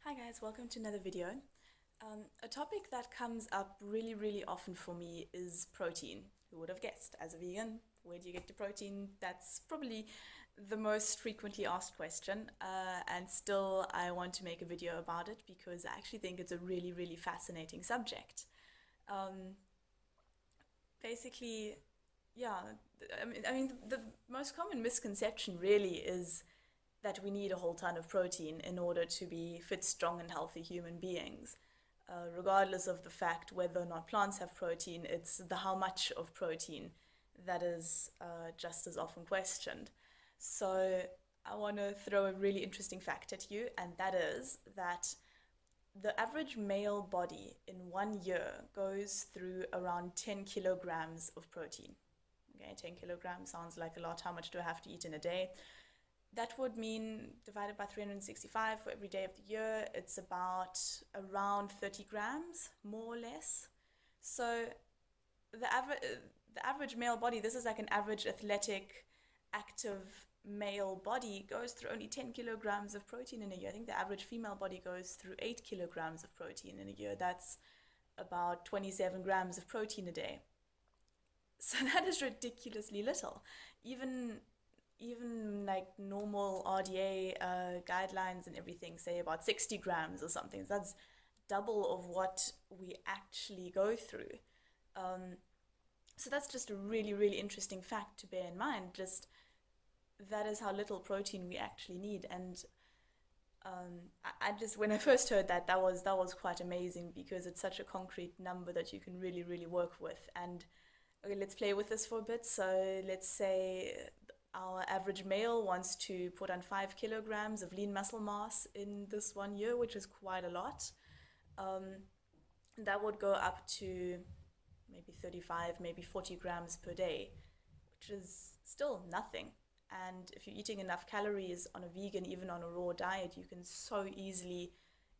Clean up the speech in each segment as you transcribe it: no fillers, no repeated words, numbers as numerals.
Hi guys, welcome to another video. A topic that comes up really often for me is protein. Who would have guessed? As a vegan, where do you get your protein? That's probably the most frequently asked question, and still I want to make a video about it because I actually think it's a really fascinating subject. Um, Basically, yeah, I mean, the most common misconception really is that we need a whole ton of protein in order to be fit, strong, and healthy human beings. Regardless of the fact whether or not plants have protein, it's the how much of protein that is just as often questioned. So I want to throw a really interesting fact at you, and that is that the average male body in 1 year goes through around 10 kilograms of protein. Okay, 10 kilograms sounds like a lot. How much do I have to eat in a day? That would mean divided by 365 for every day of the year, it's about around 30 grams, more or less. So the average male body, this is like an average athletic, active male body, goes through only 10 kilograms of protein in a year. I think the average female body goes through 8 kilograms of protein in a year. That's about 27 grams of protein a day. So that is ridiculously little. Even even like normal RDA guidelines and everything say about 60 grams or something. So that's double of what we actually go through. Um, so that's just a really interesting fact to bear in mind. Just that is how little protein we actually need. And I just when I first heard that, that was quite amazing because it's such a concrete number that you can really work with. And okay, let's play with this for a bit. So let's say our average male wants to put on 5 kilograms of lean muscle mass in this 1 year, which is quite a lot. Um, that would go up to maybe 35, maybe 40 grams per day, which is still nothing. And if you're eating enough calories on a vegan, even on a raw diet, you can so easily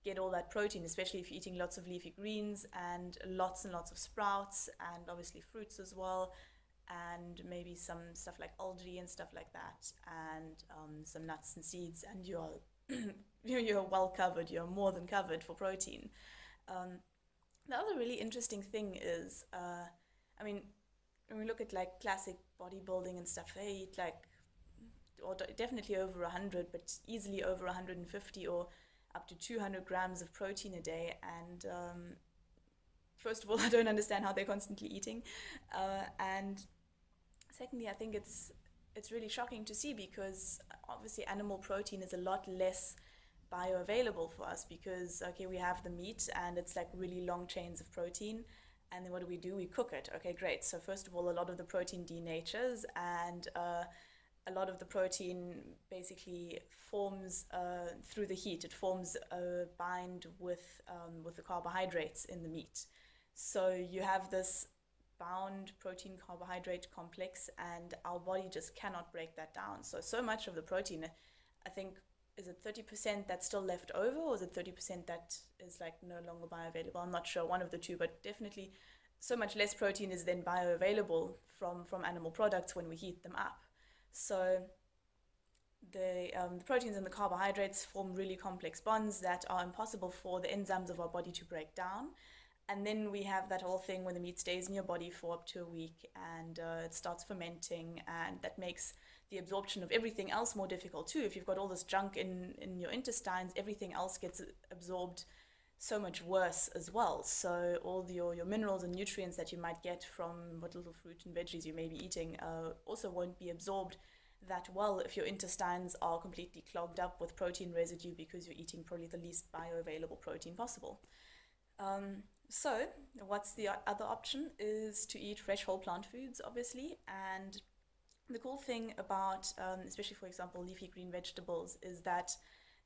get all that protein, especially if you're eating lots of leafy greens and lots of sprouts and obviously fruits as well, and maybe some stuff like algae and stuff like that, and some nuts and seeds, and you're well covered. You're more than covered for protein. Um, the other really interesting thing is, I mean, when we look at like classic bodybuilding and stuff, they eat like, or definitely over 100, but easily over 150 or up to 200 grams of protein a day. And first of all, I don't understand how they're constantly eating, and secondly, I think it's really shocking to see because obviously animal protein is a lot less bioavailable for us because okay, we have the meat and it's like really long chains of protein, and then what do? We cook it. Okay, great. So first of all, a lot of the protein denatures, and a lot of the protein basically forms through the heat. It forms a bind with the carbohydrates in the meat. So you have this bound protein carbohydrate complex, and our body just cannot break that down. So much of the protein, I think, is it 30% that's still left over, or is it 30% that is like no longer bioavailable? I'm not sure, one of the two, but definitely so much less protein is then bioavailable from animal products when we heat them up. So the proteins and the carbohydrates form really complex bonds that are impossible for the enzymes of our body to break down. And then we have that whole thing when the meat stays in your body for up to a week, and it starts fermenting, and that makes the absorption of everything else more difficult too. If you've got all this junk in your intestines, everything else gets absorbed so much worse as well. So all your minerals and nutrients that you might get from what little fruit and veggies you may be eating also won't be absorbed that well if your intestines are completely clogged up with protein residue because you're eating probably the least bioavailable protein possible. So what's the other option is to eat fresh whole plant foods, obviously. And the cool thing about, especially for example, leafy green vegetables, is that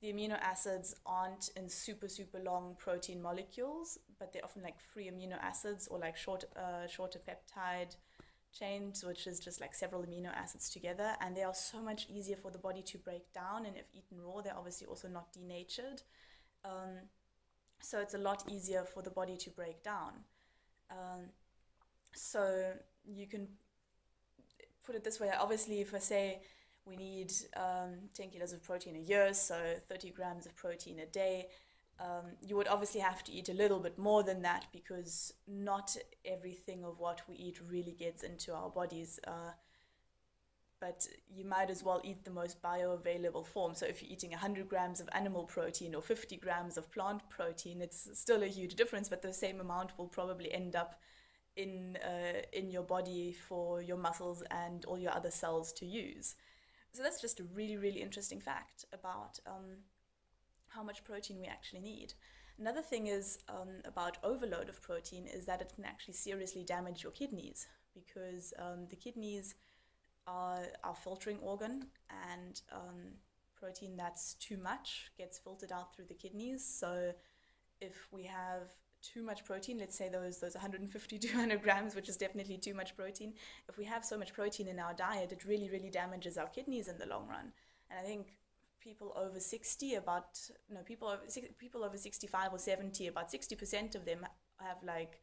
the amino acids aren't in super long protein molecules, but they're often like free amino acids or like shorter peptide chains, which is just like several amino acids together, and they are so much easier for the body to break down. And if eaten raw, they're obviously also not denatured. So it's a lot easier for the body to break down. So you can put it this way. Obviously, if I say we need 10 kilos of protein a year, so 30 grams of protein a day, You would obviously have to eat a little bit more than that because not everything of what we eat really gets into our bodies. But you might as well eat the most bioavailable form. So if you're eating 100 grams of animal protein or 50 grams of plant protein, it's still a huge difference, but the same amount will probably end up in your body for your muscles and all your other cells to use. So that's just a really, really interesting fact about how much protein we actually need. Another thing is about overload of protein is that it can actually seriously damage your kidneys because the kidneys are our filtering organ, and protein that's too much gets filtered out through the kidneys. So if we have too much protein, let's say those 150, 200 grams, which is definitely too much protein, if we have so much protein in our diet, it really, really damages our kidneys in the long run. And I think people over 60, people over 65 or 70, about 60% of them have like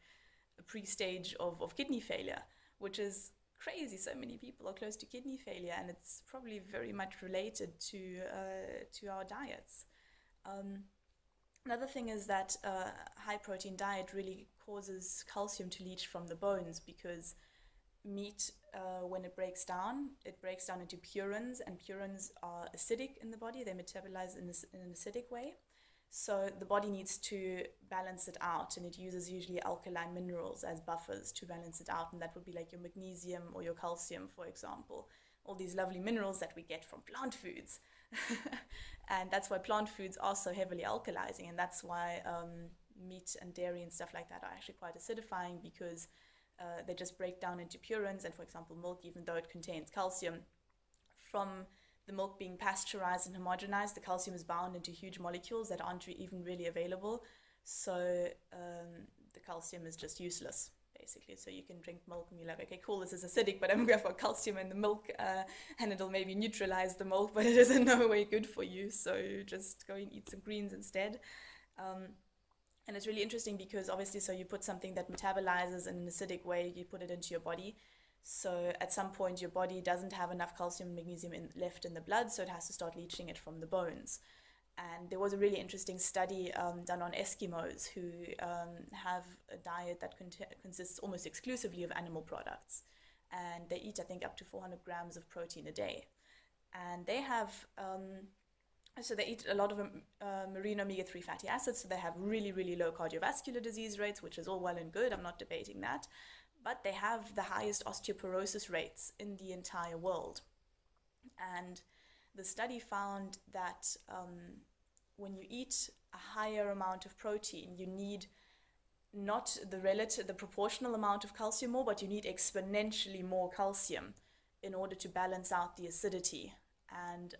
a pre-stage of kidney failure, which is crazy. So many people are close to kidney failure, and it's probably very much related to our diets. Another thing is that high protein diet really causes calcium to leach from the bones because meat, when it breaks down into purines, and purines are acidic in the body. They metabolize in an acidic way. So the body needs to balance it out, and it uses usually alkaline minerals as buffers to balance it out, and that would be like your magnesium or your calcium, for example. All these lovely minerals that we get from plant foods. And that's why plant foods are so heavily alkalizing, and that's why meat and dairy and stuff like that are actually quite acidifying because they just break down into purines. And for example, milk, even though it contains calcium, from the milk being pasteurized and homogenized, the calcium is bound into huge molecules that aren't even really available. So the calcium is just useless, basically. So you can drink milk and you're like, okay, cool, this is acidic, but I'm going to have calcium in the milk and it'll maybe neutralize the milk, but it is in no way good for you. So just go and eat some greens instead. And it's really interesting because obviously, so you put something that metabolizes in an acidic way, you put it into your body. So at some point, your body doesn't have enough calcium and magnesium left in the blood, so it has to start leaching it from the bones. And there was a really interesting study done on Eskimos who have a diet that consists almost exclusively of animal products. And they eat, I think, up to 400 grams of protein a day. And they have, so they eat a lot of marine omega-3 fatty acids, so they have really, really low cardiovascular disease rates, which is all well and good. I'm not debating that. But they have the highest osteoporosis rates in the entire world. And the study found that when you eat a higher amount of protein, you need not the proportional amount of calcium more, but you need exponentially more calcium in order to balance out the acidity. And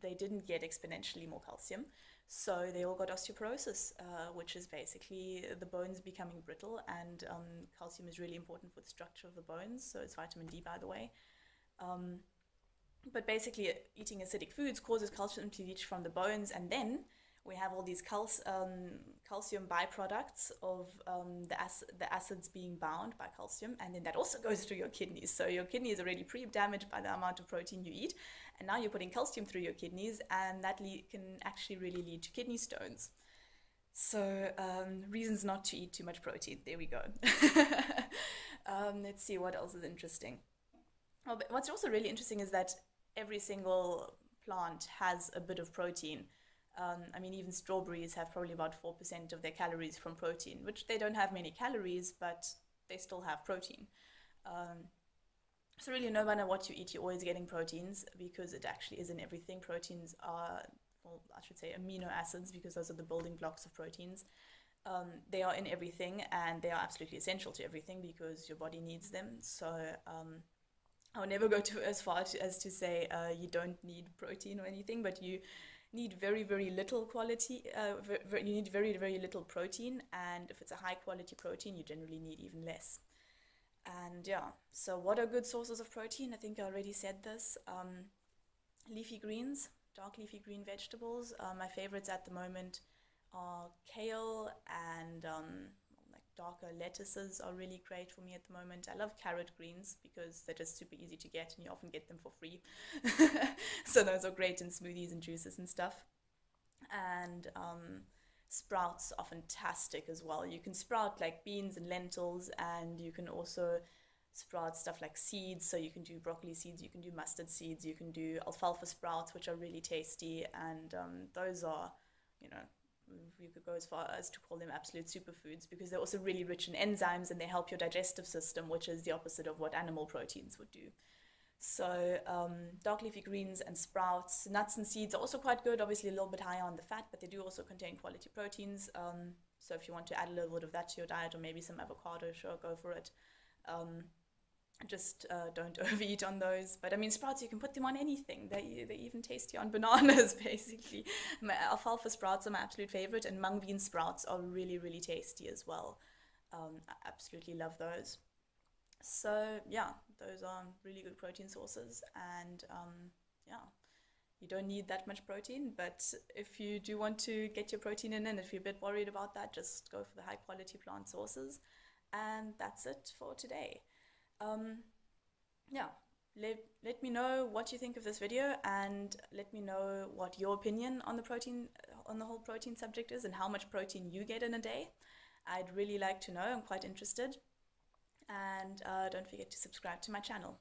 they didn't get exponentially more calcium, so they all got osteoporosis, which is basically the bones becoming brittle, and calcium is really important for the structure of the bones, so it's vitamin D, by the way. But basically, eating acidic foods causes calcium to leach from the bones, and then we have all these calcium byproducts of the acids being bound by calcium, and then that also goes through your kidneys. So your kidneys are already pre-damaged by the amount of protein you eat, and now you're putting calcium through your kidneys, and that can actually really lead to kidney stones. So reasons not to eat too much protein. There we go. Let's see what else is interesting. Oh, but what's also really interesting is that every single plant has a bit of protein. I mean, even strawberries have probably about 4% of their calories from protein, which they don't have many calories, but they still have protein. So really, no matter what you eat, you're always getting proteins because it actually is in everything. Proteins are, well, I should say amino acids because those are the building blocks of proteins. They are in everything, and they are absolutely essential to everything because your body needs them. So I'll never go as far as to say you don't need protein or anything, but you need very, very little quality, you need very, very little protein, and if it's a high quality protein, you generally need even less. And yeah, so what are good sources of protein? I think I already said this. Leafy greens, dark leafy green vegetables. My favorites at the moment are kale and like darker lettuces are really great for me at the moment. I love carrot greens because they're just super easy to get and you often get them for free. So those are great in smoothies and juices and stuff. And Sprouts are fantastic as well. You can sprout like beans and lentils, and you can also sprout stuff like seeds. So you can do broccoli seeds, you can do mustard seeds, you can do alfalfa sprouts, which are really tasty. And those are, you know, you could go as far as to call them absolute superfoods, because they're also really rich in enzymes and they help your digestive system, which is the opposite of what animal proteins would do. So dark leafy greens and sprouts, nuts and seeds are also quite good, obviously a little bit higher on the fat, but they do also contain quality proteins. So if you want to add a little bit of that to your diet, or maybe some avocado, sure, go for it. Just don't overeat on those. But I mean, sprouts, you can put them on anything. They're even tasty on bananas, basically. Alfalfa sprouts are my absolute favorite, and mung bean sprouts are really, really tasty as well. I absolutely love those. So yeah, those are really good protein sources, and yeah, you don't need that much protein, but if you do want to get your protein in, and if you're a bit worried about that, just go for the high quality plant sources. And that's it for today. Yeah, let me know what you think of this video, and let me know what your opinion on the whole protein subject is, and how much protein you get in a day. I'd really like to know. I'm quite interested. And don't forget to subscribe to my channel.